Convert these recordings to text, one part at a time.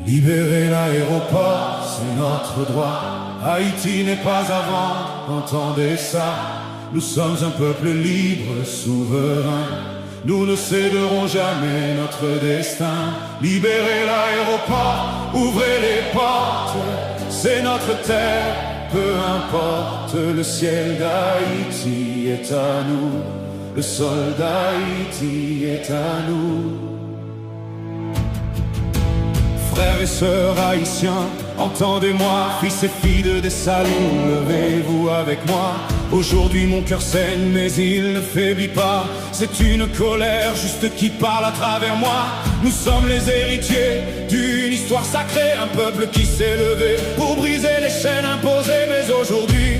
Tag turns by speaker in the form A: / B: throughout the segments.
A: Libérer l'aéroport, c'est notre droit. Haïti n'est pas à vendre, entendez ça. Nous sommes un peuple libre, souverain. Nous ne céderons jamais notre destin. Libérez l'aéroport, ouvrez les portes. C'est notre terre, peu importe. Le ciel d'Haïti est à nous. Le sol d'Haïti est à nous. Frères et sœurs haïtiens, entendez-moi, fils et filles de Dessalines, levez-vous avec moi. Aujourd'hui mon cœur saigne, mais il ne faiblit pas. C'est une colère juste qui parle à travers moi. Nous sommes les héritiers d'une histoire sacrée, un peuple qui s'est levé pour briser les chaînes imposées. Mais aujourd'hui,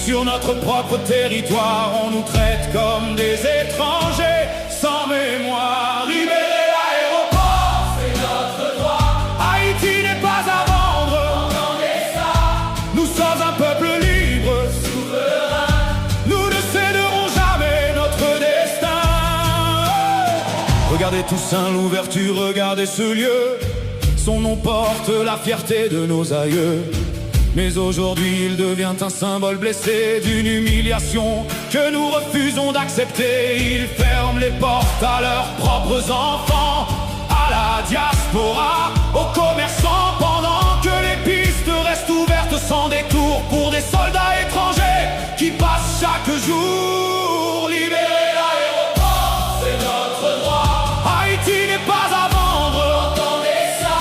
A: sur notre propre territoire, on nous traite comme des étrangers sans mémoire. Libérez l'aéroport, c'est notre droit. Haïti n'est pas à vendre, entendez ça. Nous sommes un peuple libre, souverain. Nous ne céderons jamais notre destin. Regardez Toussaint l'ouverture, regardez ce lieu. Son nom porte la fierté de nos aïeux. Mais aujourd'hui il devient un symbole blessé d'une humiliation que nous refusons d'accepter. Ils ferment les portes à leurs propres enfants, à la diaspora, aux commerçants, pendant que les pistes restent ouvertes sans détour pour des soldats étrangers qui passent chaque jour. Libérer l'aéroport, c'est notre droit. Haïti n'est pas à vendre, entendez ça.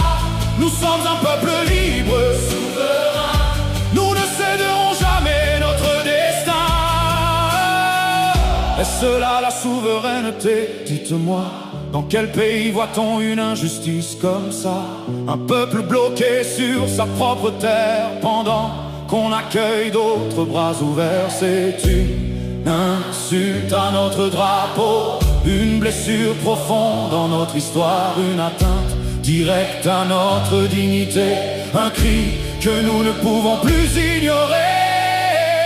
A: Nous sommes un peuple libre, souverain. Nous ne céderons jamais notre destin. Est-ce cela la souveraineté? Dites-moi, dans quel pays voit-on une injustice comme ça? Un peuple bloqué sur sa propre terre pendant qu'on accueille d'autres bras ouverts. C'est une insulte à notre drapeau, une blessure profonde dans notre histoire, une atteinte directe à notre dignité, un cri que nous ne pouvons plus ignorer.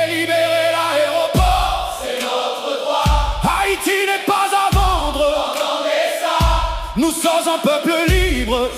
A: Libérer l'aéroport, c'est notre droit. Haïti n'est pas à vendre, entendez ça. Nous sommes un peuple libre,